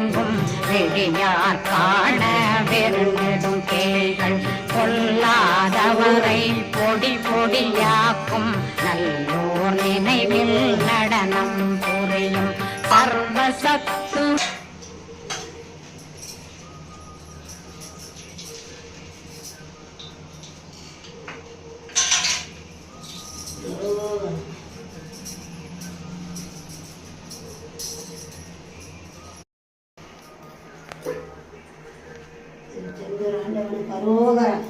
விளங்கும் விழியார் காண வெறுநெடும் கேள்கள் கொல்லாதவரை பொடி பொடியாக்கும் நல்லோர் நினைவில் நடனம் புரியும் சர்வசத்து கரோகரம்